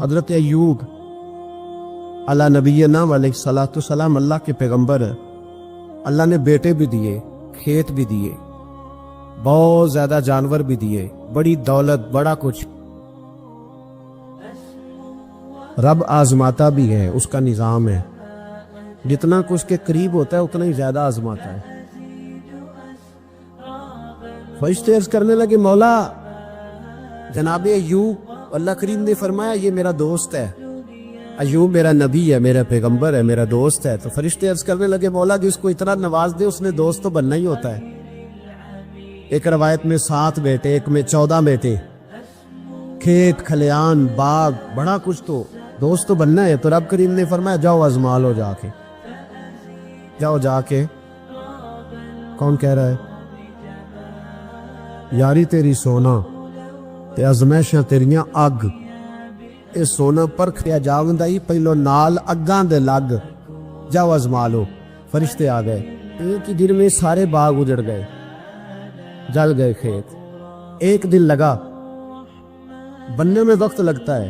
حضرت ایوب علی نبینا علیہ السلام اللہ کے پیغمبر ہیں. اللہ نے بیٹے بھی دیے، کھیت بھی دیے، بہت زیادہ جانور بھی دیے، بڑی دولت، بڑا کچھ. رب آزماتا بھی ہے، اس کا نظام ہے. جتنا کچھ کے قریب ہوتا ہے اتنا ہی زیادہ آزماتا ہے. فرشتے عرض کرنے لگے مولا جناب ایوب، اللہ کریم نے فرمایا یہ میرا دوست ہے، ایوب میرا نبی ہے، میرا پیغمبر ہے، میرا دوست ہے. تو فرشتے عرض کرنے لگے مولا جس کو اتنا نواز دے اس نے دوست تو بننا ہی ہوتا ہے. ایک روایت میں 7 بیٹے، ایک میں 14 بیٹے، کھیت کھلیان باغ بڑا کچھ، تو دوست تو بننا ہے. تو رب کریم نے فرمایا جاؤ آزما لو، جا کے جاؤ، جا کے. کون کہہ رہا ہے؟ یاری تیری سونا تے ازمائشاں تیریاں اگ، اے سونا پرکھیا جاوندا ہی پہلو نال اگاں دے لگ، جاؤ آزما لو. فرشتے آ گئے، ایک ہی دن میں سارے باغ اجڑ گئے، جل گئے کھیت. ایک دن لگا، بننے میں وقت لگتا ہے،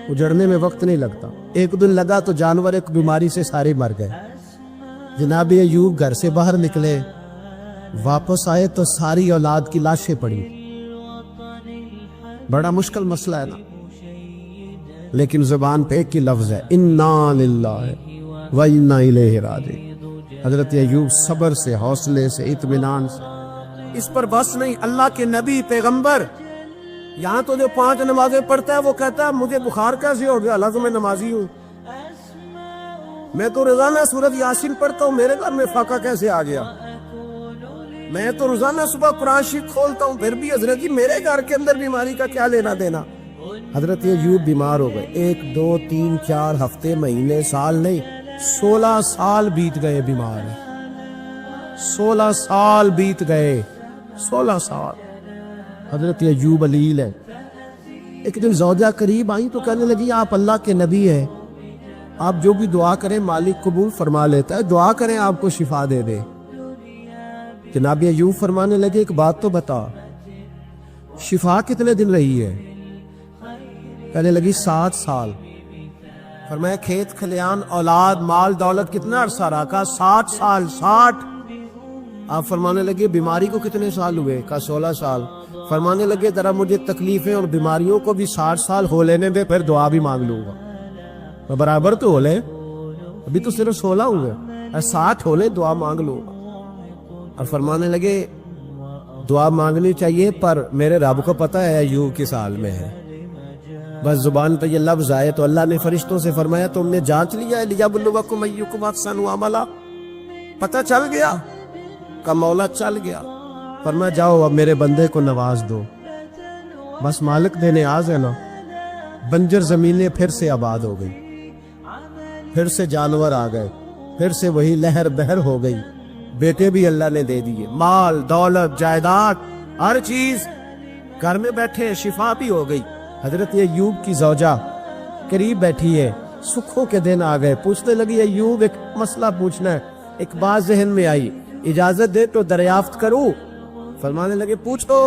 اجڑنے میں وقت نہیں لگتا. ایک دن لگا تو جانور ایک بیماری سے سارے مر گئے. جناب ایوب گھر سے باہر نکلے، واپس آئے تو ساری اولاد کی لاشیں پڑی. بڑا مشکل مسئلہ ہے نا، لیکن زبان پہ ایک ہی لفظ ہے، انا للہ و انا الیہ راجعون. حضرت ایوب صبر سے، حوصلے سے، اطمینان سے. اس پر بس نہیں، اللہ کے نبی پیغمبر. یہاں تو جو 5 نمازیں پڑھتا ہے وہ کہتا ہے مجھے بخار کیسے ہو گیا، اللہ تو میں نمازی ہوں. میں تو روزانہ سورۃ یاسین پڑھتا ہوں، میرے گھر میں فاقہ کیسے آ گیا. میں تو روزانہ صبح قرآن شریف کھولتا ہوں، پھر بھی حضرت جی میرے گھر کے اندر بیماری کا کیا لینا دینا. حضرت ایوب بیمار ہو گئے. 1 2 3 4 ہفتے، مہینے، سال نہیں، 16 سال بیت گئے بیمار ہیں. 16 سال بیت گئے، 16 سال. حضرت ایوب علیل ہے. ایک دن زوجہ قریب آئی تو کہنے لگی آپ اللہ کے نبی ہیں، آپ جو بھی دعا کریں مالک قبول فرما لیتا ہے، دعا کریں آپ کو شفا دے دے. جناب ایوب فرمانے لگے ایک بات تو بتا، شفا کتنے دن رہی ہے؟ کہنے لگی 7 سال. فرمایا کھیت کھلیان اولاد مال دولت کتنا عرصہ رہا؟ کہا 60 سال. 60. آپ فرمانے لگے بیماری کو کتنے سال ہوئے؟ کہا 16 سال. فرمانے لگے ذرا مجھے تکلیفیں اور بیماریوں کو بھی 60 سال ہو لینے دے، پھر دعا بھی مانگ لوں گا. برابر تو ہو لے، ابھی تو صرف 16 ہوئے، 60 ہو لے دعا مانگ لوں گا. اور فرمانے لگے دعا مانگنی چاہیے پر میرے رب کو پتہ ہے ایوب کس حال میں ہے. بس زبان پہ یہ لفظ آئے تو اللہ نے فرشتوں سے فرمایا تم نے جانچ لیا ہے لیبلوکم ایکم احسن عملا، پتہ چل گیا؟ کا مولا چل گیا. فرمایا جاؤ اب میرے بندے کو نواز دو. بس مالک دے نیاز ہے نا. بنجر زمینیں پھر سے آباد ہو گئی، پھر سے جانور آ گئے، پھر سے وہی لہر بہر ہو گئی. بیٹے بھی اللہ نے دے دیے، مال دولت جائیداد ہر چیز. گھر میں بیٹھے شفا بھی ہو گئی. حضرت ایوب کی زوجہ قریب بیٹھی ہے، سکھوں کے دن آ گئے. پوچھنے لگی ایوب ایک مسئلہ پوچھنا ہے. ایک بات ذہن میں آئی، اجازت دے تو دریافت کروں؟ فرمانے لگے پوچھو.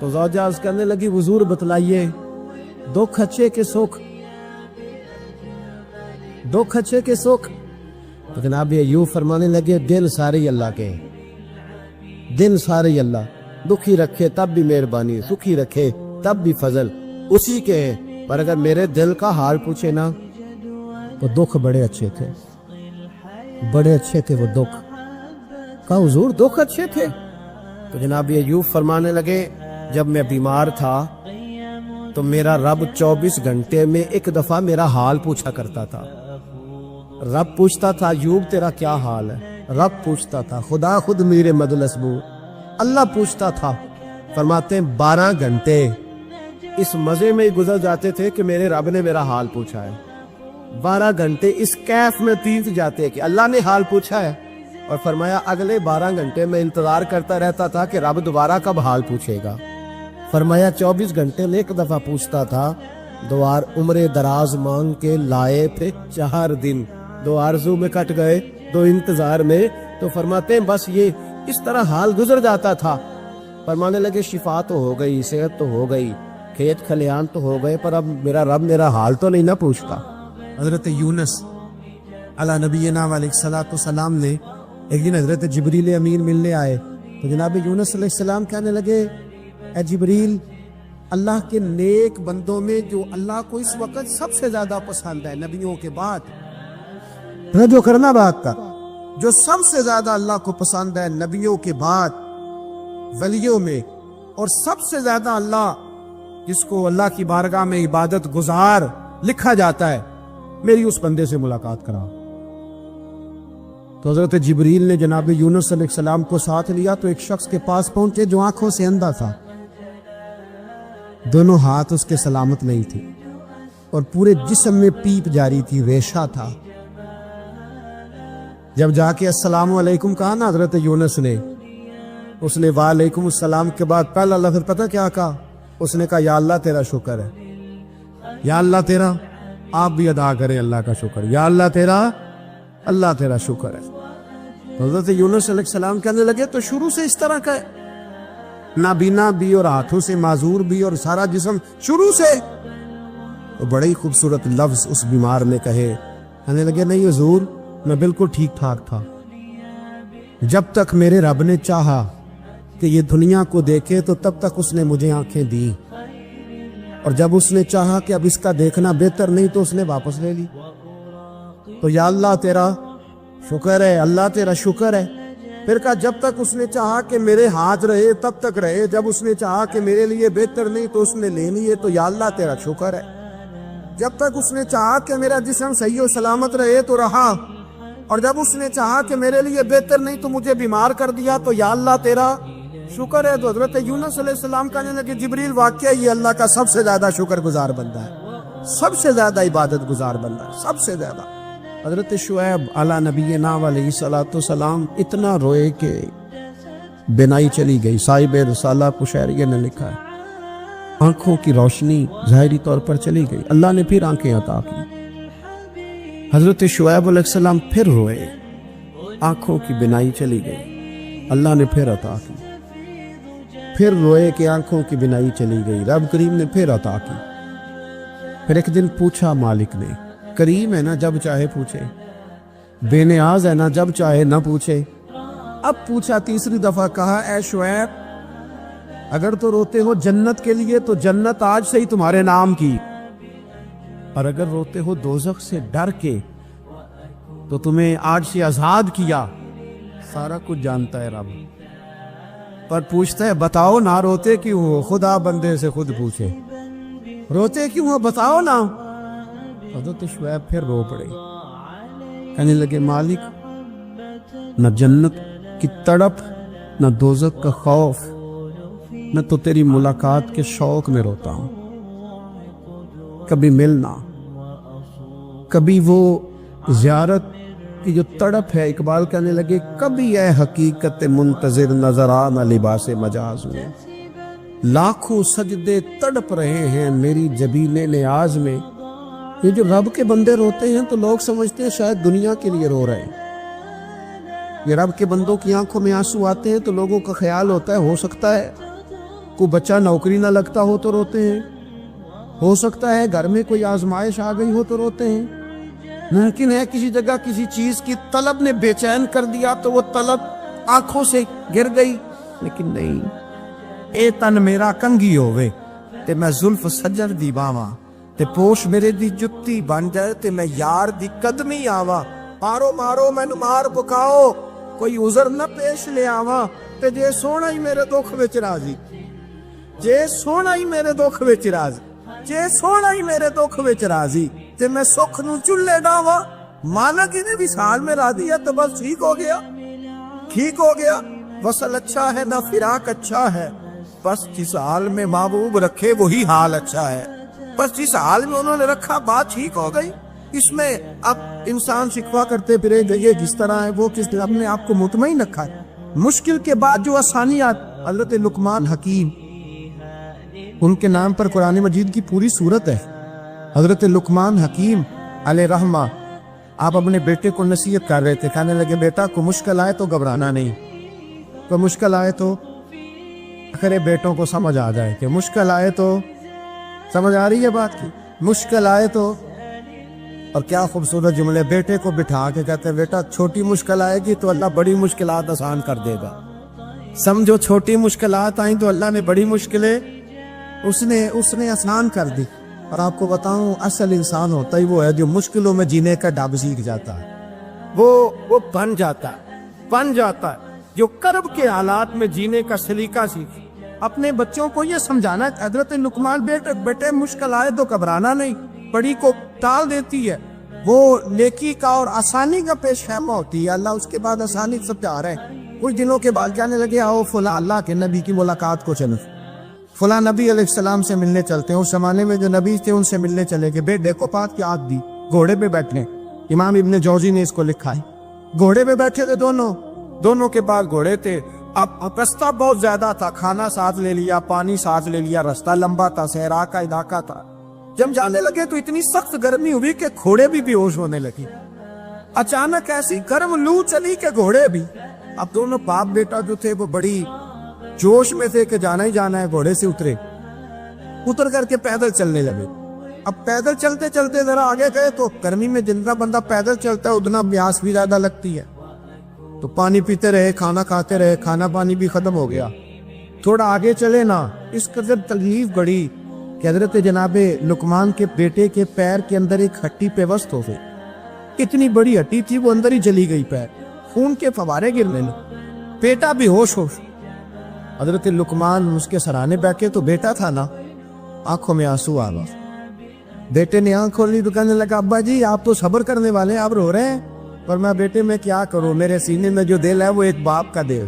تو زوجہ عرض کرنے لگی حضور بتلائیے، دکھ اچھے کے سکھ، دکھ اچھے کے سکھ. تو جناب ایوب فرمانے لگے دن سارے اللہ کے، دن سارے اللہ، دکھی رکھے تب بھی مہربانی، سکھی رکھے تب بھی فضل اسی کے ہیں. پر اگر میرے دل کا حال پوچھے نا تو دکھ بڑے اچھے تھے، بڑے اچھے تھے وہ دکھ. کہا حضور دکھ اچھے تھے؟ تو جناب ایوب فرمانے لگے جب میں بیمار تھا تو میرا رب 24 گھنٹے میں ایک دفعہ میرا حال پوچھا کرتا تھا. رب پوچھتا تھا ایوب تیرا کیا حال ہے؟ رب پوچھتا تھا، خدا خود میرے مدلسبو اللہ پوچھتا تھا. فرماتے ہیں 12 گھنٹے اس مزے میں گزر جاتے تھے کہ میرے رب نے میرا حال پوچھا ہے. 12 گھنٹے اس کیف میں بیت جاتے کہ اللہ نے حال پوچھا ہے. اور فرمایا اگلے 12 گھنٹے میں انتظار کرتا رہتا تھا کہ رب دوبارہ کب حال پوچھے گا. فرمایا 24 گھنٹے میں ایک دفعہ پوچھتا تھا. 2 عمر دراز مانگ کے لائے پھر 4 دن، 2 آرزو میں کٹ گئے، 2 انتظار میں. تو فرماتے ہیں بس یہ اس طرح حال گزر جاتا تھا. فرمانے لگے شفا تو ہو گئی، صحت تو ہو گئی، کھیت کھلیان تو ہو گئے پر اب میرا رب میرا حال تو نہیں نہ پوچھتا۔ حضرت یونس علی نبینا علیہ الصلوۃ والسلام نے ایک دن حضرت جبریل امین ملنے آئے تو جناب یونس علیہ السلام کہنے لگے اے جبریل، اللہ کے نیک بندوں میں جو اللہ کو اس وقت سب سے زیادہ پسند ہے نبیوں کے بعد، جو کرنا بات کا، جو سب سے زیادہ اللہ کو پسند ہے نبیوں کے بعد ولیوں میں، اور سب سے زیادہ اللہ جس کو اللہ کی بارگاہ میں عبادت گزار لکھا جاتا ہے، میری اس بندے سے ملاقات کرا۔ تو حضرت جبریل نے جناب یونس علیہ السلام کو ساتھ لیا تو ایک شخص کے پاس پہنچے جو آنکھوں سے اندھا تھا، دونوں ہاتھ اس کے سلامت نہیں تھے اور پورے جسم میں پیپ جاری تھی، ریشہ تھا۔ جب جا کے السلام علیکم کہا نا حضرت یونس نے، اس نے وعلیکم السلام کے بعد پہلا لفظ پتہ کیا کہا؟ اس نے کہا یا اللہ تیرا شکر ہے، یا اللہ تیرا، آپ بھی ادا کریں اللہ کا شکر، یا اللہ تیرا شکر ہے۔ حضرت یونس علیہ السلام کہنے لگے تو شروع سے اس طرح کا ہے، نابینا بھی اور ہاتھوں سے معذور بھی اور سارا جسم شروع سے؟ تو بڑے ہی خوبصورت لفظ اس بیمار نے کہے، کہنے لگے نہیں حضور میں بالکل ٹھیک ٹھاک تھا، جب تک میرے رب نے چاہا کہ یہ دنیا کو دیکھے تو تب تک اس نے مجھے آنکھیں دی، اور جب اس نے چاہا کہ اب اس کا دیکھنا بہتر نہیں تو اس نے واپس لے لی۔ تو یا اللہ تیرا شکر ہے، اللہ تیرا شکر ہے۔ پھر کہا جب تک اس نے چاہا کہ میرے ہاتھ رہے تب تک رہے، جب اس نے چاہا کہ میرے لیے بہتر نہیں تو اس نے لے لیے، تو یا اللہ تیرا شکر ہے۔ جب تک اس نے چاہا کہ میرا جسم صحیح و سلامت رہے تو رہا، اور جب اس نے چاہا کہ میرے لیے بہتر نہیں تو مجھے بیمار کر دیا، تو یا اللہ تیرا شکر ہے۔ تو حضرت یونس علیہ السلام کہنے لگے جبریل واقعہ یہ اللہ کا سب سے زیادہ شکر گزار بندہ ہے، سب سے زیادہ عبادت گزار بندہ ہے، سب سے زیادہ۔ حضرت شعیب علی نبینا علیہ الصلوۃ والسلام اتنا روئے کہ بینائی چلی گئی۔ صاحب رسالہ قشیریہ نے لکھا ہے آنکھوں کی روشنی ظاہری طور پر چلی گئی، اللہ نے پھر آنکھیں عطا کی۔ حضرت شعیب علیہ السلام پھر روئے، آنکھوں کی بینائی چلی گئی، اللہ نے پھر عطا کی۔ پھر روئے کہ آنکھوں کی بینائی چلی گئی، رب کریم نے پھر عطا کی۔ پھر ایک دن پوچھا مالک نے، کریم ہے نا جب چاہے پوچھے، بے نیاز ہے نا جب چاہے نہ پوچھے۔ اب پوچھا تیسری دفعہ، کہا اے شعیب اگر تو روتے ہو جنت کے لیے تو جنت آج سے ہی تمہارے نام کی، اور اگر روتے ہو دوزخ سے ڈر کے تو تمہیں آج سے آزاد کیا۔ سارا کچھ جانتا ہے رب، پر پوچھتا ہے بتاؤ نہ روتے کیوں ہو؟ خدا بندے سے خود پوچھے روتے کیوں ہو، بتاؤ نا۔ حضرت شعیب پھر رو پڑے، کہنے لگے مالک نہ جنت کی تڑپ نہ دوزخ کا خوف، میں تو تیری ملاقات کے شوق میں روتا ہوں۔ کبھی ملنا، کبھی وہ زیارت کی جو تڑپ ہے، اقبال کہنے لگے کبھی اے حقیقت منتظر نظر آنا لباس مجاز میں، لاکھوں سجدے تڑپ رہے ہیں میری جبین نیاز میں۔ یہ جو رب کے بندے روتے ہیں تو لوگ سمجھتے ہیں شاید دنیا کے لیے رو رہے ہیں۔ یہ رب کے بندوں کی آنکھوں میں آنسو آتے ہیں تو لوگوں کا خیال ہوتا ہے ہو سکتا ہے کوئی بچہ نوکری نہ لگتا ہو تو روتے ہیں، ہو سکتا ہے گھر میں کوئی آزمائش آ گئی ہو تو روتے ہیں، لیکن ہے کسی جگہ کسی چیز کی طلب نے بے چین کر دیا تو وہ طلب آنکھوں سے گر گئی۔ لیکن نہیں، اے تن میرا کنگھی ہووے تے میں زلف سجر دی باواں، تے پوش میرے دی جتی بن جائے تے میں یار دی قدمی آواں، مارو مارو مینو مار پکاؤ کوئی عذر نہ پیش لے آواں، تے جے سونا ہی میرے دکھ وچ راضی، جے سونا ہی میرے دکھ وچ راضی، جے سونا ہی میرے دکھ وچ راضی تے میں سکھ نو چلے ڈاواں، مالک نے وصال میں راضی ہے تو بس ٹھیک ہو گیا، ٹھیک ہو گیا۔ وصل اچھا ہے نہ فراق اچھا ہے، بس جس حال میں محبوب رکھے وہی حال اچھا ہے، بس جس حال میں انہوں نے رکھا بات ٹھیک ہو گئی۔ اس میں اب انسان شکوا کرتے پھرے یہ جس طرح ہے وہ کس طرح اپنے آپ کو مطمئن رکھا ہے۔ مشکل کے بعد جو آسانیات، حضرت لقمان حکیم ان کے نام پر قرآن مجید کی پوری سورت ہے۔ حضرت لقمان حکیم علیہ رحمہ آپ اپنے بیٹے کو نصیحت کر رہے تھے، کہنے لگے بیٹا کو مشکل آئے تو گھبرانا نہیں، کو مشکل آئے تو، اگر بیٹوں کو سمجھ آ جائے کہ مشکل آئے تو سمجھ آ رہی ہے بات کی؟ مشکل آئے تو، اور کیا خوبصورت جملے، بیٹے کو بٹھا کے کہتے ہیں بیٹا چھوٹی مشکل آئے گی تو اللہ بڑی مشکلات آسان کر دے گا. سمجھو چھوٹی مشکلات آئیں تو اللہ نے بڑی مشکلیں اس نے آسان کر دی. اور آپ کو بتاؤں اصل انسان ہوتا ہی وہ ہے جو مشکلوں میں جینے کا ڈب سیکھ جاتا ہے. وہ بن جاتا ہے جو کرب کے حالات میں جینے کا سلیقہ سیکھے. اپنے بچوں کو یہ سمجھانا ہے. حضرت لقمان بیٹے مشکل آئے تو گھبرانا نہیں، بڑی کو ٹال دیتی ہے. وہ نیکی کا اور آسانی کا پیش خیمہ ہوتی ہے. اللہ اس کے بعد آسانی سمجھا رہے ہیں. کچھ دنوں کے بعد کہنے لگے آؤ فلاں اللہ کے نبی کی ملاقات کو چلو، فلاں نبی علیہ السلام سے ملنے چلتے ہیں. اس زمانے میں جو نبی تھے ان سے ملنے چلے گئے. بیٹے کو پات کی آگ دی، گھوڑے پہ بیٹھنے. امام ابن جوزی نے اس کو لکھا ہے. گھوڑے پہ بیٹھے تھے دونوں کے پاس گھوڑے تھے. اب رستہ بہت زیادہ تھا، کھانا ساتھ لے لیا، پانی ساتھ لے لیا، رستہ لمبا تھا، صحرا کا علاقہ تھا. جب جانے لگے تو اتنی سخت گرمی ہوئی کہ گھوڑے بھی بے ہوش ہونے لگی. اچانک ایسی گرم لو چلی کہ گھوڑے بھی. اب دونوں باپ بیٹا جو تھے وہ بڑی جوش میں تھے کہ جانا ہی جانا ہے. گھوڑے سے اتر کر کے پیدل چلنے لگے. اب پیدل چلتے چلتے ذرا آگے گئے تو گرمی میں جتنا بندہ پیدل چلتا ہے اتنا پیاس بھی زیادہ لگتی ہے. تو پانی پیتے رہے، کھانا کھاتے رہے، کھانا پانی بھی ختم ہو گیا. تھوڑا آگے چلے نا، اس قدر تکلیف بڑی کہ حضرت جناب لقمان کے بیٹے کے پیر کے اندر ایک ہڈی پیوست ہو گئی. اتنی بڑی ہڈی تھی وہ اندر ہی چلی گئی. پیر خون کے فوارے گرنے لگے. بیٹا بھی ہوش. حضرت لقمان اس کے سرانے بیٹھے تو بیٹا تھا نا، آنکھوں میں آنسو آ گئے. بیٹے نے آنکھ کھولی تو کہنے لگا ابا جی آپ تو صبر کرنے والے ہیں، آپ رو رہے ہیں. پر میں بیٹے میں کیا کروں، میرے سینے میں جو دل ہے وہ ایک باپ کا دل.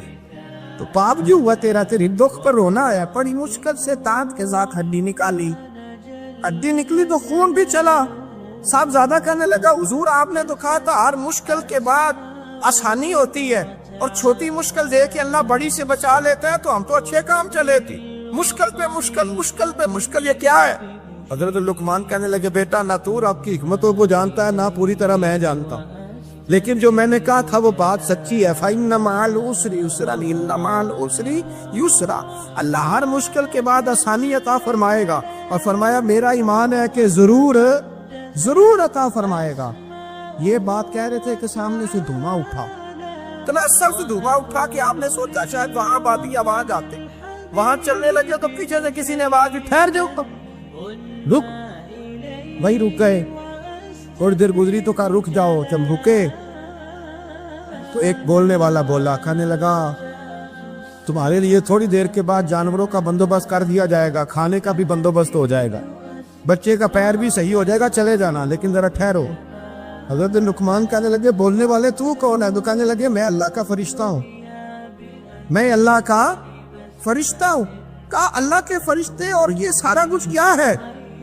تو باپ جو ہوا تیری دکھ پر رونا ہے. بڑی مشکل سے دانت کے ساتھ ہڈی نکالی. ہڈی نکلی تو خون بھی چلا. صاحب زیادہ کہنے لگا حضور آپ نے تو کہا تھا ہر مشکل کے بعد آسانی ہوتی ہے، اور چھوٹی مشکل دے کے اللہ بڑی سے بچا لیتا ہے، تو ہم تو اچھے کام چلے تھے. مشکل پہ مشکل یہ کیا ہے؟ حضرت لقمان کہنے لگے بیٹا نہ تو آپ کی حکمتوں کو جانتا ہے نہ پوری طرح میں جانتا ہوں، لیکن جو میں نے کہا تھا وہ بات سچی ہے. فَإِنَّ مَعَ الْعُسْرِ يُسْرًا إِنَّ مَعَ الْعُسْرِ يُسْرًا. اللہ ہر مشکل کے بعد آسانی عطا فرمائے گا. اور فرمایا میرا ایمان ہے کہ ضرور عطا فرمائے گا. یہ بات کہہ رہے تھے کہ سامنے سے دھواں اٹھا. اتنا سخت دھواں اٹھا کہ آپ نے سوچا شاید وہاں بادی آواز آتے. وہاں چلنے لگے تو پیچھے سے کسی نے آواز دی ٹھہر جاؤ، رک. وہی رک گئے. تھوڑی دیر گزری تو کہا رک جاؤ. جب رکے تو ایک بولنے والا بولا، کہنے لگا تمہارے لیے تھوڑی دیر کے بعد جانوروں کا بندوبست کر دیا جائے گا، کھانے کا بھی بندوبست ہو جائے گا، بچے کا پیر بھی صحیح ہو جائے گا، چلے جانا لیکن ذرا ٹھہرو. حضرت لقمان کہنے لگے بولنے والے تو کون ہے؟ تو کہنے لگے میں اللہ کا فرشتہ ہوں. میں اللہ کا فرشتہ ہوں. کہا اللہ کے فرشتے اور یہ سارا کچھ کیا ہے؟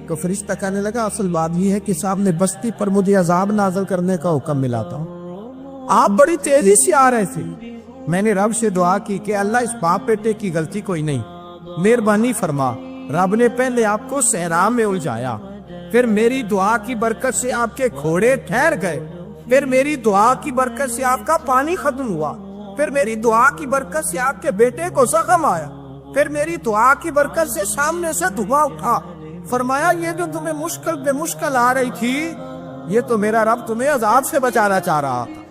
تو فرشتہ کہنے لگا اصل بات یہ ہے کہ صاحب نے بستی پر مجھے عذاب نازل کرنے کا حکم ملا تھا. آپ بڑی تیزی سے آ رہے تھے. میں نے رب سے دعا کی کہ اللہ اس باپ بیٹے کی غلطی کوئی نہیں، مہربانی فرما. رب نے پہلے آپ کو صحرا میں الجھایا، پھر میری دعا کی برکت سے آپ کے گھوڑے ٹھہر گئے، پھر میری دعا کی برکت سے آپ کا پانی ختم ہوا، پھر میری دعا کی برکت سے آپ کے بیٹے کو زخم آیا، پھر میری دعا کی برکت سے سامنے سے دھواں اٹھا. فرمایا یہ جو تمہیں مشکل پہ مشکل آ رہی تھی، یہ تو میرا رب تمہیں عذاب سے بچانا چاہ رہا تھا.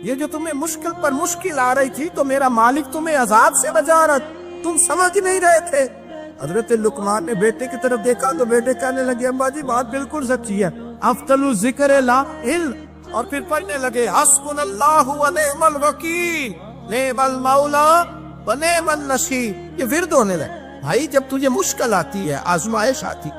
یہ جو تمہیں مشکل پر مشکل آ رہی تھی تو میرا مالک تمہیں عذاب سے بچا رہا، تم سمجھ نہیں رہے تھے. حضرت لقمان نے بیٹے کی طرف دیکھا تو بیٹے کہنے لگے ابا جی بات بالکل سچی ہے، افضل الذکر لا علم. اور پھر پڑھنے لگے حسبنا اللہ و نعم الوکیل نعم المولا و نعم النصیر. یہ ورد ہونے لگے. بھائی جب تجھے مشکل آتی ہے، آزمائش آتی،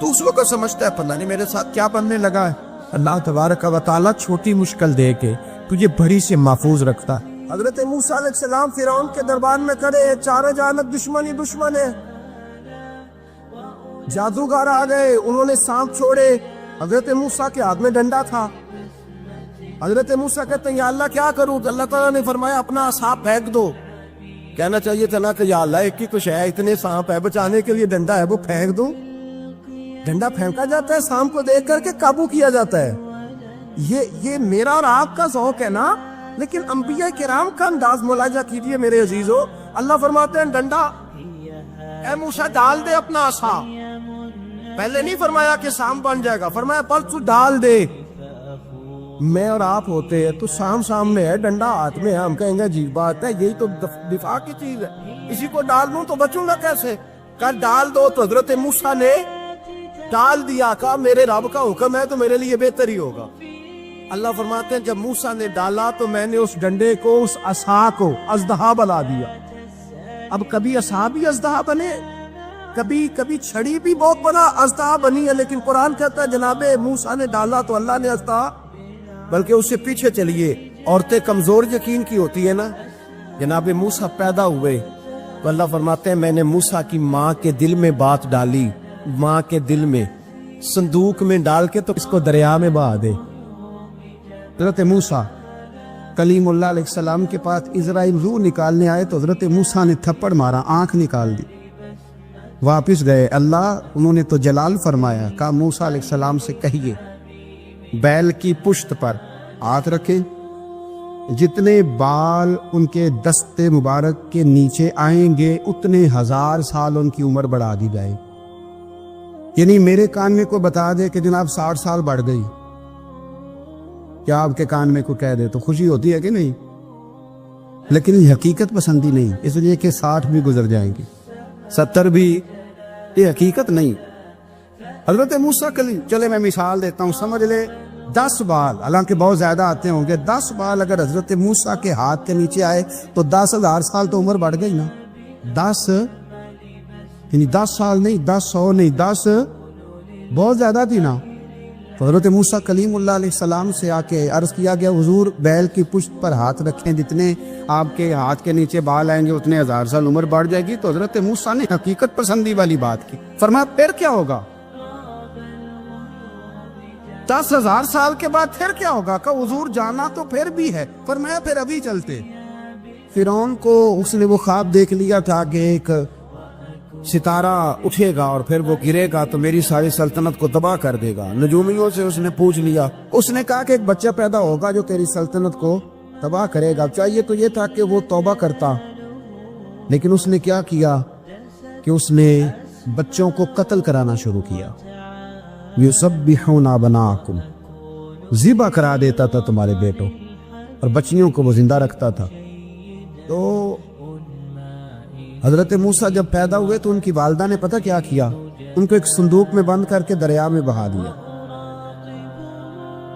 تو اس وقت سمجھتا ہے پتہ نہیں میرے ساتھ کیا بننے لگا ہے. اللہ تبارک و تعالیٰ چھوٹی مشکل دے کے تجھے بڑی سے محفوظ رکھتا ہے. حضرت موسیٰ علیہ السلام فرعون کے دربار میں کھڑے، چاروں جانب دشمن ہی دشمن ہے. جادوگر آ گئے، انہوں نے سانپ چھوڑے. حضرت موسیٰ کے ہاتھ میں ڈنڈا تھا. حضرت موسیٰ کہتے ہیں یا اللہ کیا کروں؟ اللہ تعالیٰ نے فرمایا اپنا سانپ پھینک دو. کہنا چاہیے تھا نا کہ یا اللہ ایک ہی کچھ ہے، اتنے سانپ ہے، بچانے کے لیے ڈنڈا ہے وہ پھینک دو. ڈنڈا پھینکا جاتا ہے، سانپ کو دیکھ کر کے قابو کیا جاتا ہے. یہ میرا اور آپ کا ذوق ہے نا، لیکن انبیاء کرام کا انداز ملاحظہ کیجئے میرے عزیزو. اللہ فرماتے ہیں ڈنڈا، اے موسیٰ ڈال دے اپنا عصا. پہلے نہیں فرمایا کہ سام بن جائے گا، فرمایا پل تو ڈال دے۔ میں اور آپ ہوتے ہیں تو سام سامنے ہے، ڈنڈا ہاتھ میں ہے، ہم کہیں گے عجیب بات ہے، یہی تو دفاع کی چیز ہے، اسی کو ڈال دوں تو بچوں گا کیسے؟ کہا ڈال دو، تو حضرت موسیٰ نے ڈال دیا، کہا میرے رب کا حکم ہے تو میرے لیے بہتر ہی ہوگا۔ اللہ فرماتے ہیں جب موسیٰ نے ڈالا تو میں نے اس ڈنڈے کو، اس عصا کو اژدہا بنا دیا۔ اب کبھی عصا بھی اژدہا بنے، کبھی چھڑی بھی بہت بڑا اژدہا بنی ہے، لیکن قرآن کہتا ہے جناب موسیٰ نے ڈالا تو اللہ نے اژدہا، بلکہ اس سے پیچھے چلیے، عورتیں کمزور یقین کی ہوتی ہے نا، جناب موسیٰ پیدا ہوئے تو اللہ فرماتے ہیں میں نے موسیٰ کی ماں کے دل میں بات ڈالی، ماں کے دل میں صندوق میں ڈال کے تو اس کو دریا میں بہا دے۔ حضرت موسیٰ کلیم اللہ علیہ السلام کے پاس اسرائیل روح نکالنے آئے تو حضرت موسیٰ نے تھپڑ مارا، آنکھ نکال دی، واپس گئے۔ انہوں نے تو جلال فرمایا، کہا موسیٰ علیہ السلام سے کہیے بیل کی پشت پر ہاتھ رکھیں، جتنے بال ان کے دست مبارک کے نیچے آئیں گے اتنے 1000 سال ان کی عمر بڑھا دی جائے۔ یعنی میرے کان میں کوئی بتا دے کہ جناب 60 سال بڑھ گئی، کیا آپ کے کان میں کوئی کہہ دے تو خوشی ہوتی ہے کہ نہیں؟ لیکن یہ حقیقت پسندی نہیں، اس لیے کہ 60 بھی گزر جائیں گی، 70 بھی، یہ حقیقت نہیں۔ حضرت موسیٰ چلے میں مثال دیتا ہوں، سمجھ لے 10 بال، حالانکہ بہت زیادہ آتے ہوں گے، 10 بال اگر حضرت موسیٰ کے ہاتھ کے نیچے آئے تو 10,000 سال تو عمر بڑھ گئی نا۔ 10 یعنی 10 سال نہیں، 10 نہیں، 10 بہت زیادہ تھی نا۔ تو حضرت موسیٰ کلیم اللہ علیہ السلام سے آ کے عرض کیا گیا حضور بیل کی پشت پر ہاتھ رکھیں، جتنے آپ کے ہاتھ کے نیچے بال آئیں گے اتنے 1000 سال عمر بڑھ جائے گی۔ تو حضرت موسیٰ نے حقیقت پسندی والی بات کی، فرمایا پھر کیا ہوگا؟ 10,000 سال کے بعد پھر کیا ہوگا؟ کہ حضور جانا تو پھر بھی ہے، فرمایا پھر ابھی چلتے۔ فرعون کو اس نے وہ خواب دیکھ لیا تھا کہ ایک ستارہ اٹھے گا اور پھر وہ گرے گا تو میری ساری سلطنت کو تباہ کر دے گا۔ نجومیوں سے اس نے پوچھ لیا، اس نے کہا کہ ایک بچہ پیدا ہوگا جو تیری سلطنت کو تباہ کرے گا۔ چاہیے تو یہ تھا کہ وہ توبہ کرتا، لیکن اس نے کیا کیا کہ اس نے بچوں کو قتل کرانا شروع کیا۔ یُسَبِّحُونَ أَبْنَاءَکُمْ، ذبح کرا دیتا تھا تمہارے بیٹوں، اور بچیوں کو وہ زندہ رکھتا تھا۔ تو حضرت موسیٰ جب پیدا ہوئے تو ان کی والدہ نے پتہ کیا کیا، ان کو ایک صندوق میں بند کر کے دریا میں بہا دیا۔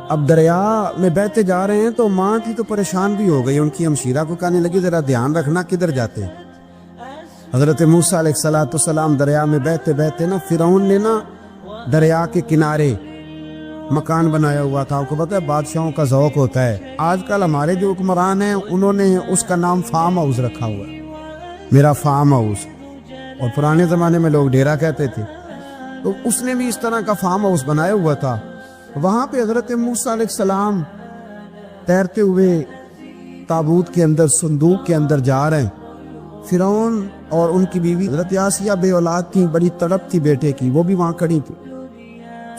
اب دریا میں بہتے جا رہے ہیں تو ماں کی تو پریشان بھی ہو گئی، ان کی ہمشیرہ کو کہنے لگی ذرا دھیان رکھنا کدھر جاتے ہیں۔ حضرت موسیٰ علیہ السلام دریا میں بہتے بہتے نا، فرعون نے نا دریا کے کنارے مکان بنایا ہوا تھا۔ آپ کو پتہ ہے بادشاہوں کا ذوق ہوتا ہے، آج کل ہمارے جو حکمران ہیں انہوں نے اس کا نام فارم ہاؤس رکھا ہوا ہے، میرا فارم ہاؤس، اور پرانے زمانے میں لوگ ڈیرا کہتے تھے۔ تو اس نے بھی اس طرح کا فارم ہاؤس بنایا ہوا تھا۔ وہاں پہ حضرت موسیٰ علیہ السلام تیرتے ہوئے تابوت کے اندر، صندوق کے اندر جا رہے ہیں۔ فرعون اور ان کی بیوی حضرت آسیہ بے اولاد تھی، بڑی تڑپ تھی بیٹے کی، وہ بھی وہاں کھڑی تھی۔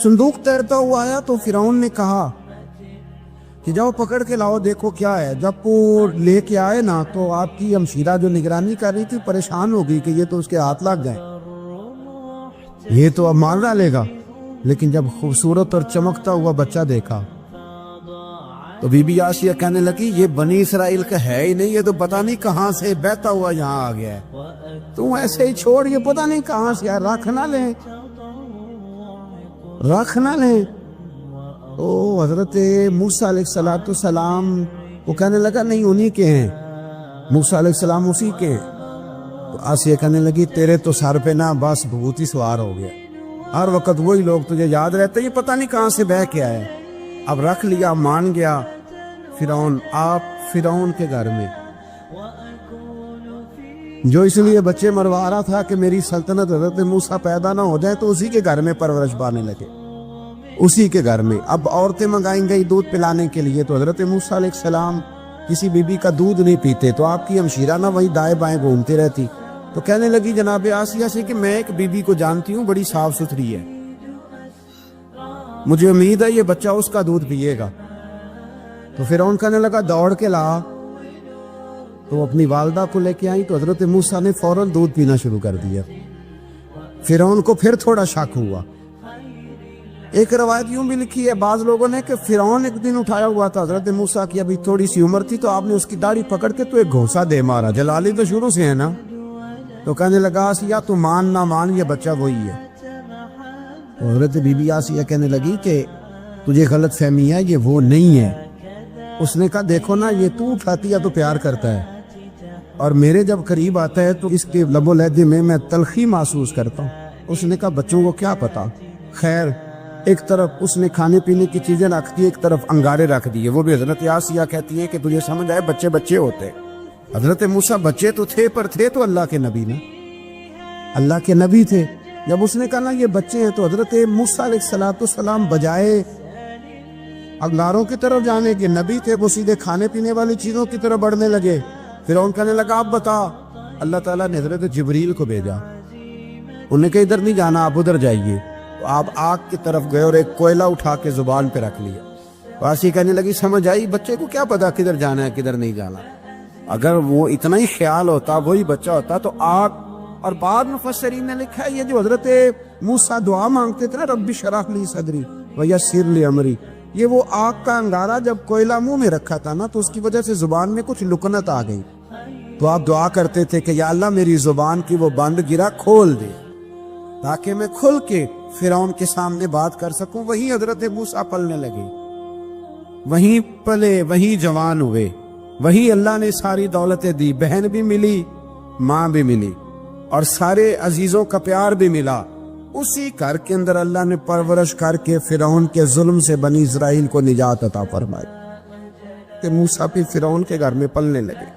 صندوق تیرتا ہوا آیا تو فرعون نے کہا کہ جاؤ پکڑ کے لاؤ دیکھو کیا ہے۔ جب وہ لے کے آئے نا تو آپ کی ہمشیرہ جو نگرانی کر رہی تھی پریشان ہو گئی کہ یہ تو اس کے ہاتھ لگ گئے، یہ تو اب مار ڈالے گا۔ لیکن جب خوبصورت اور چمکتا ہوا بچہ دیکھا تو بی بی آسیہ کہنے لگی یہ بنی اسرائیل کا ہے ہی نہیں، یہ تو پتہ نہیں کہاں سے بہتا ہوا یہاں آ گیا ہے، تم ایسے ہی چھوڑ، یہ پتہ نہیں کہاں سے، رکھ نہ لیں، رکھ نہ لیں۔ تو حضرت موسیٰ علیہ السلام وہ کہنے لگا نہیں انہی کے ہیں، موسیٰ علیہ السلام اسی کے ہیں۔ تو آسیہ کہنے لگی تیرے تو سر پہ نا بس بھوت ہی سوار ہو گیا، ہر وقت وہی لوگ تجھے یاد رہتے، یہ پتہ نہیں کہاں سے بہ کے آئے۔ اب رکھ لیا، مان گیا فرعون۔ آپ فرعون کے گھر میں جو اس لیے بچے مروا رہا تھا کہ میری سلطنت حضرت موسیٰ پیدا نہ ہو جائے، تو اسی کے گھر میں پرورش پانے لگے، اسی کے گھر میں۔ اب عورتیں منگائیں گئی دودھ پلانے کے لیے، تو حضرت موسیٰ علیہ السلام کسی بی بی کا دودھ نہیں پیتے، تو آپ کی ہمشیرہ نہ وہیں دائیں بائیں گھومتی رہتی۔ تو کہنے لگی جناب آسیہ سے کہ میں ایک بی بی کو جانتی ہوں، بڑی صاف ستھری ہے، مجھے امید ہے یہ بچہ اس کا دودھ پیے گا۔ تو فرعون کہنے لگا دوڑ کے لا، تو اپنی والدہ کو لے کے آئی، تو حضرت موسیٰ نے فوراً دودھ پینا شروع کر دیا۔ فرعون کو پھر تھوڑا شک ہوا، ایک روایت یوں بھی لکھی ہے بعض لوگوں نے کہ فرعون ایک دن اٹھایا ہوا تھا حضرت موسیٰ کی ابھی تھوڑی سی عمر تھی، تو آپ نے اس کی داڑھی پکڑ کے تو ایک گھونسا دے مارا، جلالی تو شروع سے ہے نا، تو کہنے لگا آسیہ تو مان نہ مان یہ بچہ وہی ہے۔ تو حضرت بی بی آسیہ کہنے لگی کہ تجھے غلط فہمی ہے، یہ وہ نہیں ہے۔ اس نے کہا دیکھو نا، یہ تو اٹھاتی ہے تو پیار کرتا ہے، اور میرے جب قریب آتا ہے تو اس کے لب و لہجے میں تلخی محسوس کرتا ہوں۔ اس نے کہا بچوں کو کیا پتا، خیر ایک طرف اس نے کھانے پینے کی چیزیں رکھ دی، ایک طرف انگارے رکھ دیے۔ وہ بھی حضرت آسیہ کہتی ہیں کہ تجھے سمجھ آئے بچے بچے ہوتے، حضرت موسیٰ بچے تو تھے پر تھے تو اللہ کے نبی نا، اللہ کے نبی تھے۔ جب اس نے کہا نا یہ بچے ہیں، تو حضرت موسیٰ علیہ السلام بجائے انگاروں کی طرف جانے کے، نبی تھے، وہ سیدھے کھانے پینے والی چیزوں کی طرف بڑھنے لگے۔ پھر ان کہنے لگا آپ بتا، اللہ تعالیٰ نے حضرت جبریل کو بھیجا، انہوں نے کہا ادھر نہیں جانا، آپ ادھر جائیے۔ تو آپ آگ کی طرف گئے اور ایک کوئلہ اٹھا کے زبان پہ رکھ لیا۔ واسی کہنے لگی سمجھ آئی، بچے کو کیا پتا کدھر جانا ہے کدھر نہیں جانا، اگر وہ اتنا ہی خیال ہوتا وہی بچہ ہوتا تو آگ۔ اور بعد مفسرین نے لکھا ہے یہ جو حضرت موسیٰ دعا مانگتے تھے نا رب اشرح لی صدری ویسر لی امری، یہ وہ آگ کا انگارہ جب کوئلہ منہ میں رکھا تھا نا تو اس کی وجہ سے زبان میں کچھ لکنت آ گئی، تو آپ دعا کرتے تھے کہ یا اللہ میری زبان کی وہ بند گرا کھول دے تاکہ میں کھل کے فرعون کے سامنے بات کر سکوں۔ وہی حضرت موسیٰ پلنے لگے، وہیں پلے، وہیں جوان ہوئے، وہی اللہ نے ساری دولتیں دی، بہن بھی ملی، ماں بھی ملی، اور سارے عزیزوں کا پیار بھی ملا۔ اسی گھر کے اندر اللہ نے پرورش کر کے فرعون کے ظلم سے بنی اسرائیل کو نجات عطا فرمائی کہ موسیٰ بھی فرعون کے گھر میں پلنے لگے،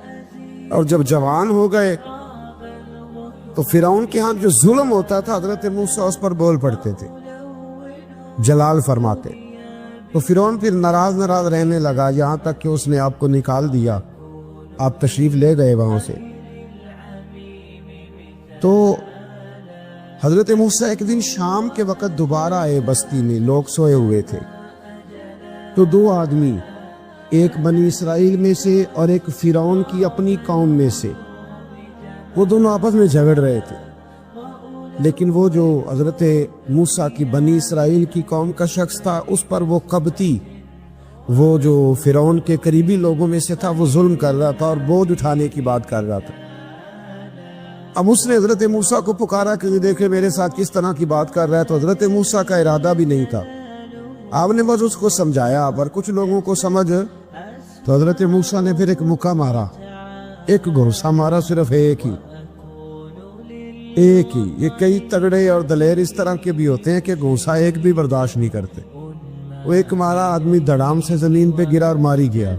اور جب جوان ہو گئے تو فرعون کے ہاں جو ظلم ہوتا تھا حضرت موسیٰ اس پر بول پڑتے تھے، جلال فرماتے، تو فرعون پھر ناراض رہنے لگا، یہاں تک کہ اس نے آپ کو نکال دیا، آپ تشریف لے گئے وہاں سے۔ تو حضرت موسیٰ ایک دن شام کے وقت دوبارہ آئے بستی میں، لوگ سوئے ہوئے تھے، تو دو آدمی، ایک بنی اسرائیل میں سے اور ایک فرعون کی اپنی قوم میں سے، وہ دونوں آپس میں جھگڑ رہے تھے، لیکن وہ جو حضرت موسیٰ کی بنی اسرائیل کی قوم کا شخص تھا اس پر وہ قبطی، وہ جو فرعون کے قریبی لوگوں میں سے تھا، وہ ظلم کر رہا تھا اور بوجھ اٹھانے کی بات کر رہا تھا۔ اب اس نے حضرت موسیٰ کو پکارا کہ دیکھے میرے ساتھ کس طرح کی بات کر رہا ہے، تو حضرت موسیٰ کا ارادہ بھی نہیں تھا، آپ نے بس اس کو سمجھایا، پر کچھ لوگوں کو سمجھ، تو حضرت موسیٰ نے پھر ایک مکہ مارا، ایک گھونسا مارا، صرف ایک ہی۔ یہ کئی تگڑے اور دلیر اس طرح کے بھی ہوتے ہیں کہ گھونسا ایک بھی برداشت نہیں کرتے، وہ ایک مارا، آدمی دھڑام سے زمین پہ گرا اور ماری گیا۔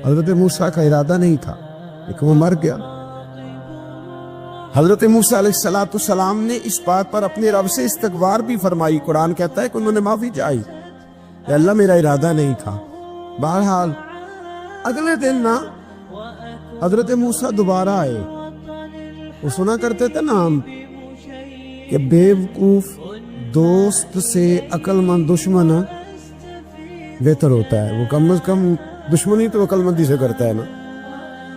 حضرت موسیٰ کا ارادہ نہیں تھا لیکن وہ مر گیا۔ حضرت موسیٰ علیہ السلام نے اس بات پر اپنے رب سے استغفار بھی فرمائی، قرآن کہتا ہے کہ انہوں نے معافی چاہی کہ اللہ میرا ارادہ نہیں تھا۔ بہرحال اگلے دن نا حضرت موسیٰ دوبارہ آئے، وہ سنا کرتے تھے نا ہم کہ بیوقوف دوست سے عقل مند دشمن بہتر ہوتا ہے، وہ کم از کم دشمنی تو عقل مندی سے کرتا ہے نا،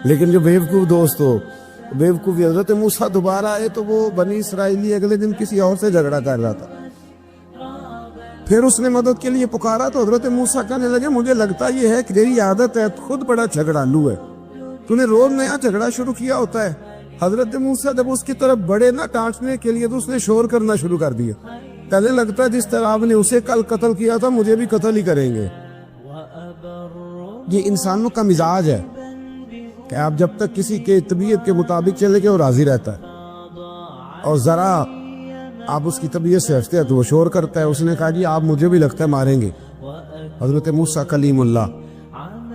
لیکن جو بیوقوف دوست ہو بیوقوفی۔ حضرت موسیٰ دوبارہ آئے تو وہ بنی اسرائیلی اگلے دن کسی اور سے جھگڑا کر رہا تھا، پھر اس نے مدد کے لیے پکارا تو حضرت موسیٰ کہنے لگے مجھے لگتا یہ ہے کہ تیری عادت ہے، خود بڑا جھگڑالو ہے، تو نے روز نیا جھگڑا شروع کیا ہوتا ہے۔ حضرت موسیٰ جب اس کی طرف بڑے نہ ڈانٹنے کے لیے تو اس نے شور کرنا شروع کر دیا، کہنے لگتا ہے جس طرح آپ نے اسے کل قتل کیا تھا مجھے بھی قتل ہی کریں گے۔ یہ انسانوں کا مزاج ہے کہ آپ جب تک کسی کے طبیعت کے مطابق چلے گئے وہ راضی رہتا ہے، اور ذرا آپ اس کی طبیعت سے ہٹتے ہیں تو وہ شور کرتا ہے۔ اس نے کہا جی آپ مجھے بھی لگتا ہے ماریں گے۔ حضرت موسیٰ کلیم اللہ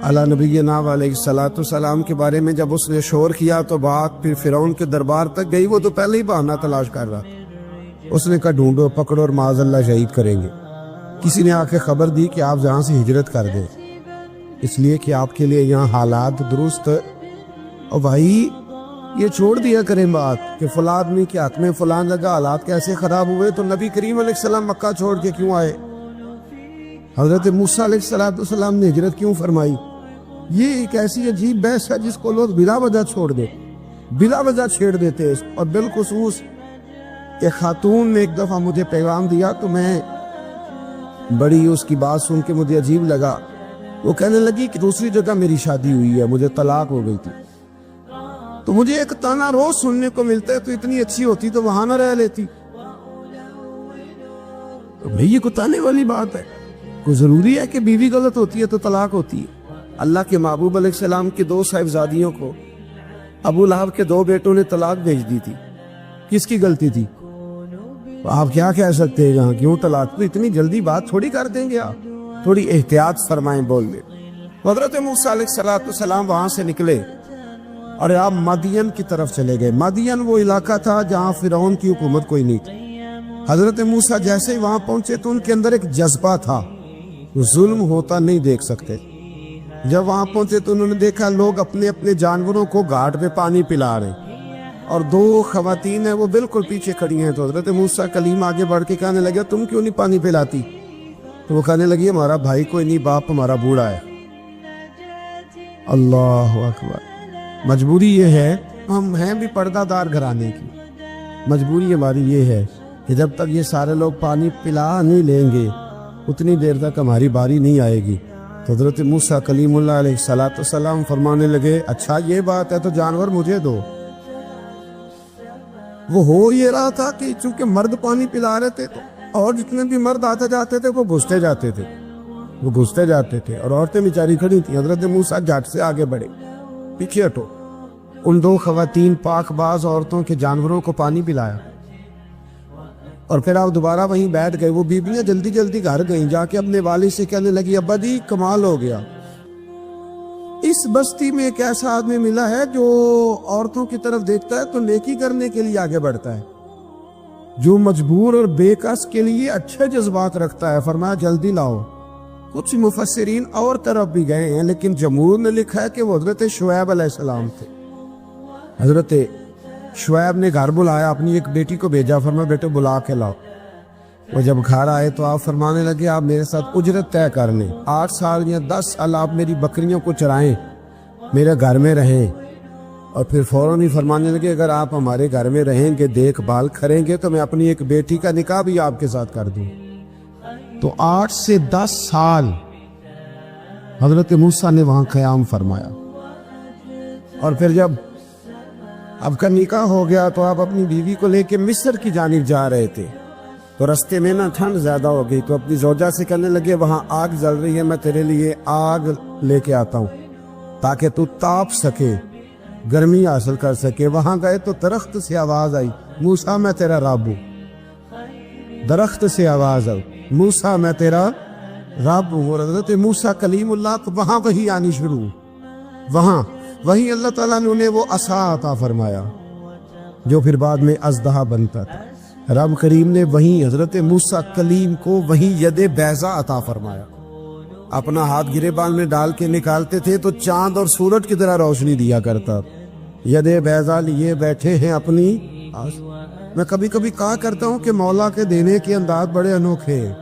علی نبینا علیہ السلام کے بارے میں جب اس نے شور کیا تو بات پھر فرعون کے دربار تک گئی، وہ تو پہلے ہی بہانہ تلاش کر رہا، اس نے کہا ڈھونڈو پکڑو اور معاذ اللہ شہید کریں گے۔ کسی نے آ کے خبر دی کہ آپ یہاں سے ہجرت کر دیں، اس لیے کہ آپ کے لیے یہاں حالات درست، اور بھائی یہ چھوڑ دیا کریں بات کہ فلاں آدمی کے حق میں فلاں جگہ حالات کیسے خراب ہوئے، تو نبی کریم علیہ السلام مکہ چھوڑ کے کیوں آئے، حضرت موسیٰ علیہ السلام نے ہجرت کیوں فرمائی؟ یہ ایک ایسی عجیب بحث ہے جس کو لوگ بلا وجہ چھوڑ دے، بلا وجہ چھیڑ دیتے ہیں۔ اور بالخصوص ایک خاتون نے ایک دفعہ مجھے پیغام دیا تو میں بڑی اس کی بات سن کے مجھے عجیب لگا. وہ کہنے لگی کہ دوسری جگہ میری شادی ہوئی ہے, مجھے طلاق ہو گئی تھی, تو مجھے ایک تانا روز سننے کو ملتا ہے, تو اتنی اچھی ہوتی تو وہاں نہ رہ لیتی. تو بھئی یہ کوئی تانے والی بات ہے؟ کوئی ضروری ہے کہ بیوی غلط ہوتی ہے تو طلاق ہوتی ہے؟ اللہ کے محبوب علیہ السلام کی 2 صاحبزادیوں کو ابو لہب کے 2 بیٹوں نے طلاق بھیج دی تھی. کس کی غلطی تھی؟ آپ کیا کہہ سکتے ہیں یہاں کیوں طلاق؟ تو اتنی جلدی بات تھوڑی کر دیں گے آپ, تھوڑی احتیاط فرمائیں بول دیں. حضرت موسیٰ علیہ السلام وہاں سے نکلے اور آپ مدین کی طرف چلے گئے. مدین وہ علاقہ تھا جہاں فرعون کی حکومت کوئی نہیں تھی. حضرت موسیٰ جیسے ہی وہاں پہنچے تو ان کے اندر ایک جذبہ تھا, ظلم ہوتا نہیں دیکھ سکتے. جب وہاں پہنچے تو انہوں نے دیکھا لوگ اپنے اپنے جانوروں کو گھاٹ پہ پانی پلا رہے ہیں اور 2 خواتین ہیں وہ بالکل پیچھے کھڑی ہیں. تو حضرت موسیٰ کلیم آگے بڑھ کے کہنے لگا تم کیوں نہیں پانی پلاتی؟ تو وہ کہنے لگی ہمارا بھائی کوئی نہیں, باپ ہمارا بوڑھا ہے. اللہ اکبر. مجبوری یہ ہے, ہم ہیں بھی پردہ دار گھرانے کی, مجبوری ہماری یہ ہے کہ جب تک یہ سارے لوگ پانی پلا نہیں لیں گے اتنی دیر تک ہماری باری نہیں آئے گی. تو حضرت موسیٰ کلیم اللہ علیہ السلام فرمانے لگے اچھا یہ بات ہے تو جانور مجھے دو. وہ ہو یہ رہا تھا کہ چونکہ مرد پانی پلا رہے تھے اور جتنے بھی مرد آتے جاتے تھے وہ گھستے جاتے تھے اور عورتیں بیچاری کھڑی تھیں. حضرت موسیٰ جھٹ سے آگے بڑھے, پیچھے ہٹو. ان 2 خواتین پاک باز عورتوں کے جانوروں کو پانی پلایا اور پھر آپ دوبارہ وہیں بیٹھ گئے. وہ بیبیاں جلدی جلدی گھر گئیں, جا کے اپنے والد سے کہنے لگی ابا جی کمال ہو گیا, اس بستی میں ایک ایسا آدمی ملا ہے جو عورتوں کی طرف دیکھتا ہے تو نیکی کرنے کے لیے آگے بڑھتا ہے, جو مجبور اور بے کس کے لیے اچھے جذبات رکھتا ہے. فرمایا جلدی لاؤ. کچھ مفسرین اور طرف بھی گئے ہیں لیکن جمہور نے لکھا ہے کہ وہ حضرت شعیب علیہ السلام تھے. حضرت شعیب نے گھر بلایا, اپنی ایک بیٹی کو بھیجا, فرمایا بیٹے بلا کے لاؤ. وہ جب گھر آئے تو آپ فرمانے لگے آپ میرے ساتھ اجرت طے کر لیں, 8 سال یا 10 سال آپ میری بکریوں کو چرائیں, میرے گھر میں رہیں. اور پھر فوراً ہی فرمانے لگے اگر آپ ہمارے گھر میں رہیں گے دیکھ بھال کریں گے تو میں اپنی ایک بیٹی کا نکاح بھی آپ کے ساتھ کر دوں. تو 8 سے 10 سال حضرت موسیٰ نے وہاں قیام فرمایا. اور پھر جب آپ کا نکاح ہو گیا تو آپ اپنی بیوی کو لے کے مصر کی جانب جا رہے تھے, تو رستے میں نا ٹھنڈ زیادہ ہو گئی, تو اپنی زوجہ سے کہنے لگے وہاں آگ جل رہی ہے, میں تیرے لیے آگ لے کے آتا ہوں تاکہ تو تاپ سکے, گرمی حاصل کر سکے. وہاں گئے تو درخت سے آواز آئی موسیٰ میں تیرا رب ہوں. درخت سے آواز آئی موسیٰ میں تیرا رب ہوں. اور حضرت موسیٰ کلیم اللہ کو وہاں وہی آنی شروع, وہاں وہی اللہ تعالیٰ نے انہیں وہ عصا عطا فرمایا جو پھر بعد میں اژدہا بنتا تھا. رب کریم نے وہیں حضرت موسیٰ کلیم کو وہیں ید بیضا عطا فرمایا. اپنا ہاتھ گریبان میں ڈال کے نکالتے تھے تو چاند اور سورج کی طرح روشنی دیا کرتا. ید بیضا لیے بیٹھے ہیں اپنی. میں کبھی کبھی کہا کرتا ہوں کہ مولا کے دینے کے انداز بڑے انوکھے ہیں.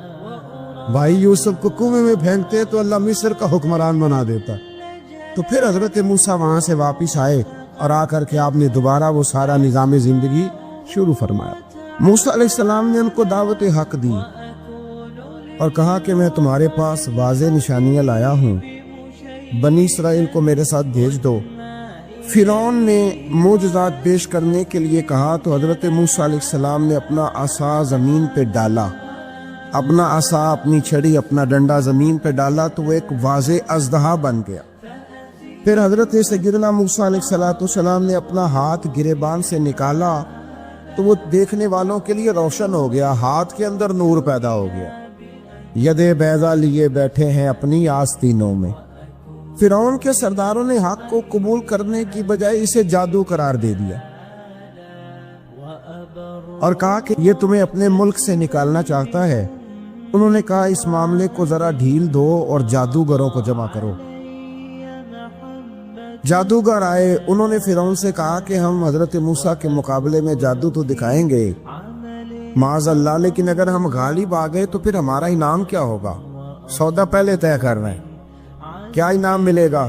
بھائی یوسف کو کنویں میں پھینکتے تو اللہ مصر کا حکمران بنا دیتا. تو پھر حضرت موسیٰ وہاں سے واپس آئے اور آ کر کے آپ نے دوبارہ وہ سارا نظام زندگی شروع فرمایا. موسیٰ علیہ السلام نے ان کو دعوت حق دی اور کہا کہ میں تمہارے پاس واضح نشانیاں لایا ہوں, بنی اسرائیل کو میرے ساتھ بھیج دو. فرعون نے معجزات پیش کرنے کے لیے کہا تو حضرت موسیٰ علیہ السلام نے اپنا عصا زمین پہ ڈالا, اپنا عصا, اپنی چھڑی, اپنا ڈنڈا زمین پہ ڈالا تو وہ ایک واضح اژدہا بن گیا. پھر حضرت سیدنا موسیٰ علیہ السلام نے اپنا ہاتھ گریبان سے نکالا تو وہ دیکھنے والوں کے لیے روشن ہو گیا, ہاتھ کے اندر نور پیدا ہو گیا. ید بیضا لیے بیٹھے ہیں اپنی آستینوں میں. فرعون کے سرداروں نے حق کو قبول کرنے کی بجائے اسے جادو قرار دے دیا اور کہا کہ یہ تمہیں اپنے ملک سے نکالنا چاہتا ہے. انہوں نے کہا اس معاملے کو ذرا ڈھیل دو اور جادوگروں کو جمع کرو. جادوگر آئے, انہوں نے فرعون سے کہا کہ ہم حضرت موسیٰ کے مقابلے میں جادو تو دکھائیں گے معاذ اللہ, لیکن اگر ہم غالب آ گئے تو پھر ہمارا انعام کیا ہوگا؟ سودا پہلے طے کر رہے ہیں, کیا انعام ملے گا؟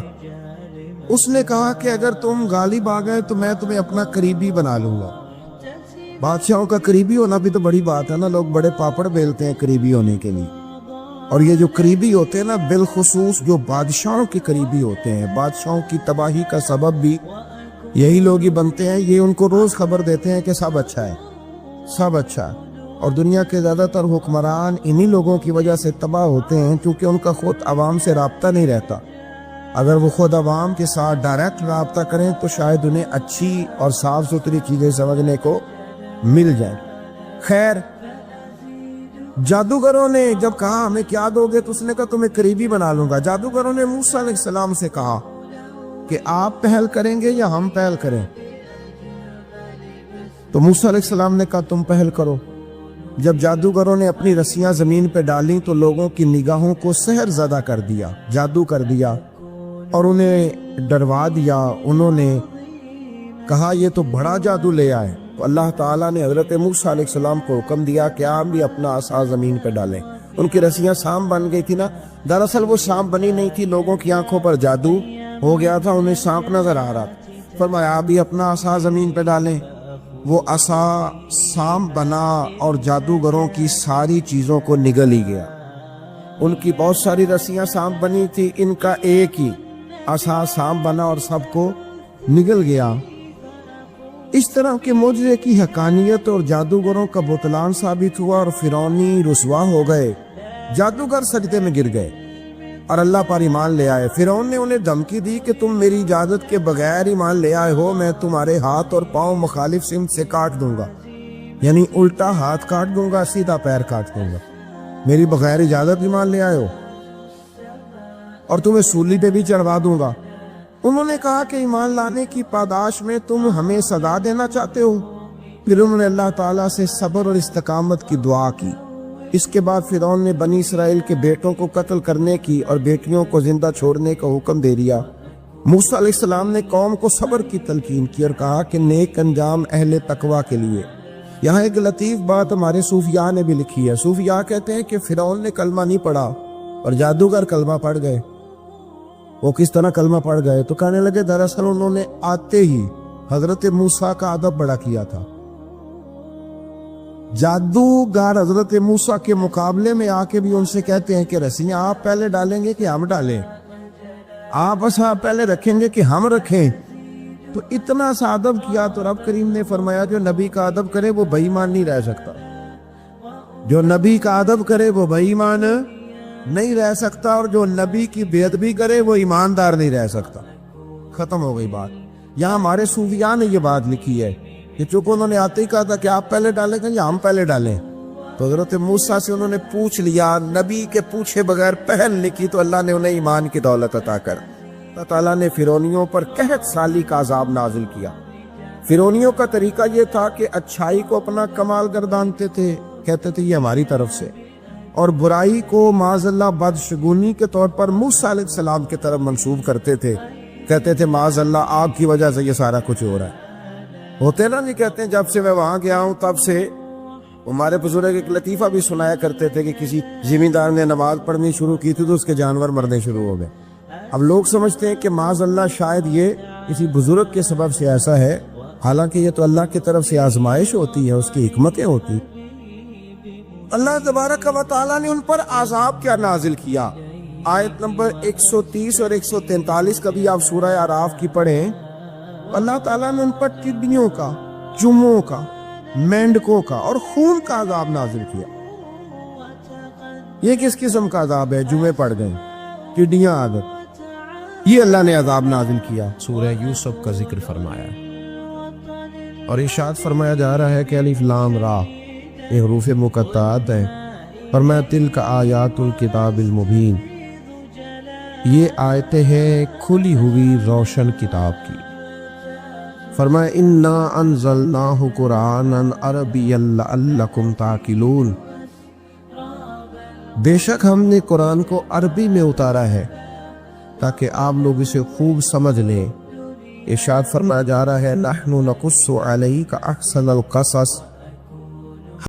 اس نے کہا کہ اگر تم غالب آ گئے تو میں تمہیں اپنا قریبی بنا لوں گا. بادشاہوں کا قریبی ہونا بھی تو بڑی بات ہے نا, لوگ بڑے پاپڑ بیلتے ہیں قریبی ہونے کے لیے. اور یہ جو قریبی ہوتے ہیں نا، بالخصوص جو بادشاہوں کے قریبی ہوتے ہیں، بادشاہوں کی تباہی کا سبب بھی یہی لوگ ہی بنتے ہیں. یہ ان کو روز خبر دیتے ہیں کہ سب اچھا ہے، سب اچھا ہے. اور دنیا کے زیادہ تر حکمران انہی لوگوں کی وجہ سے تباہ ہوتے ہیں، کیونکہ ان کا خود عوام سے رابطہ نہیں رہتا. اگر وہ خود عوام کے ساتھ ڈائریکٹ رابطہ کریں تو شاید انہیں اچھی اور صاف ستھری چیزیں سمجھنے کو مل جائیں. خیر، جادوگروں نے جب کہا ہمیں کیا دو گے، تو اس نے کہا تمہیں قریبی بنا لوں گا. جادوگروں نے موسیٰ علیہ السلام سے کہا کہ آپ پہل کریں گے یا ہم پہل کریں؟ تو موسیٰ علیہ السلام نے کہا تم پہل کرو. جب جادوگروں نے اپنی رسیاں زمین پہ ڈالیں تو لوگوں کی نگاہوں کو سحر زدہ کر دیا، جادو کر دیا، اور انہیں ڈروا دیا. انہوں نے کہا یہ تو بڑا جادو لے آئے. تو اللہ تعالیٰ نے حضرت موسیٰ علیہ السلام کو حکم دیا کہ آپ بھی اپنا عصا زمین پہ ڈالیں. ان کی رسیاں سانپ بن گئی تھی نا، دراصل وہ سانپ بنی نہیں تھی، لوگوں کی آنکھوں پر جادو ہو گیا تھا، انہیں سانپ نظر آ رہا تھا. فرمایا آپ بھی اپنا عصا زمین پہ ڈالیں. وہ عصا سانپ بنا اور جادوگروں کی ساری چیزوں کو نگل ہی گیا. ان کی بہت ساری رسیاں سانپ بنی تھی، ان کا ایک ہی عصا سانپ بنا اور سب کو نگل گیا. اس طرح کے معجزے کی حقانیت اور جادوگروں کا بطلان ثابت ہوا اور فرعونی رسوا ہو گئے. جادوگر سجدے میں گر گئے اور اللہ پر ایمان لے آئے. فرعون نے انہیں دھمکی دی کہ تم میری اجازت کے بغیر ایمان لے آئے ہو، میں تمہارے ہاتھ اور پاؤں مخالف سمت سے کاٹ دوں گا. یعنی الٹا ہاتھ کاٹ دوں گا، سیدھا پیر کاٹ دوں گا. میری بغیر اجازت ایمان لے آئے ہو، اور تمہیں سولی پہ بھی چڑھوا دوں گا. انہوں نے کہا کہ ایمان لانے کی پاداش میں تم ہمیں سزا دینا چاہتے ہو. پھر انہوں نے اللہ تعالیٰ سے صبر اور استقامت کی دعا کی. اس کے بعد فرعون نے بنی اسرائیل کے بیٹوں کو قتل کرنے کی اور بیٹیوں کو زندہ چھوڑنے کا حکم دے دیا. موسیٰ علیہ السلام نے قوم کو صبر کی تلقین کی اور کہا کہ نیک انجام اہل تقوی کے لیے. یہاں ایک لطیف بات ہمارے صوفیاء نے بھی لکھی ہے. صوفیاء کہتے ہیں کہ فرعون نے کلمہ نہیں پڑھا اور جادوگر کلمہ پڑھ گئے. وہ کس طرح کلمہ پڑھ گئے؟ تو کہنے لگے دراصل انہوں نے آتے ہی حضرت موسیٰ کا ادب بڑا کیا تھا. جادوگر حضرت موسیٰ کے مقابلے میں آ کے بھی ان سے کہتے ہیں کہ رسیاں آپ پہلے ڈالیں گے کہ ہم ڈالیں؟ آپ ایسا پہلے رکھیں گے کہ ہم رکھیں؟ تو اتنا سا ادب کیا تو رب کریم نے فرمایا جو نبی کا ادب کرے وہ بے ایمان نہیں رہ سکتا. جو نبی کا ادب کرے وہ بے ایمان نہیں رہ سکتا، اور جو نبی کی بے ادبی کرے وہ ایماندار نہیں رہ سکتا. ختم ہو گئی بات. یہاں ہمارے صوفیاء نے یہ بات لکھی ہے کہ چونکہ انہوں نے آتے ہی کہا تھا کہ آپ پہلے ڈالیں گے یا ہم پہلے ڈالیں، تو حضرت موسیٰ سے انہوں نے پوچھ لیا. نبی کے پوچھے بغیر پہل لکھی تو اللہ نے انہیں ایمان کی دولت عطا کر. اللہ تعالیٰ نے فرعونیوں پر 61 سالی کا عذاب نازل کیا. فرعونیوں کا طریقہ یہ تھا کہ اچھائی کو اپنا کمال گردانتے تھے، کہتے تھے یہ ہماری طرف سے، اور برائی کو معاذ اللہ بدشگونی کے طور پر موسیٰ علیہ السلام کی طرف منسوب کرتے تھے. کہتے تھے معاذ اللہ آپ کی وجہ سے یہ سارا کچھ ہو رہا ہے. ہوتے نا نہیں کہتے ہیں جب سے میں وہاں گیا ہوں تب سے. ہمارے بزرگ ایک لطیفہ بھی سنایا کرتے تھے کہ کسی زمیندار نے نماز پڑھنی شروع کی تھی تو اس کے جانور مرنے شروع ہو گئے. اب لوگ سمجھتے ہیں کہ معاذ اللہ شاید یہ کسی بزرگ کے سبب سے ایسا ہے، حالانکہ یہ تو اللہ کی طرف سے آزمائش ہوتی ہے، اس کی حکمتیں ہوتی. اللہ تبارک و تعالیٰ نے ان پر عذاب کیا نازل کیا. آیت نمبر 130 اور 143 کا بھی آپ سورہ اعراف کی پڑھیں. اللہ تعالیٰ نے ان پر ٹڈیوں کا، چوہوں کا، مینڈکوں کا اور خون کا عذاب نازل کیا. یہ کس قسم کا عذاب ہے؟ جمعے پڑ گئے، ٹڈیاں آ گئیں، یہ اللہ نے عذاب نازل کیا. سورہ یوسف کا ذکر فرمایا اور ارشاد فرمایا جا رہا ہے کہ الف لام را یہ حروف مقطعات ہیں. فرمایا تلک آیات الکتاب المبین، یہ آیتیں ہیں کھلی ہوئی روشن کتاب کی. فرمایا انا انزلناہ قرآنا عربیا لعلکم تعقلون، بے شک ہم نے قرآن کو عربی میں اتارا ہے تاکہ آپ لوگ اسے خوب سمجھ لیں. ارشاد فرمایا جا رہا ہے نحن نقص علیک احسن القصص،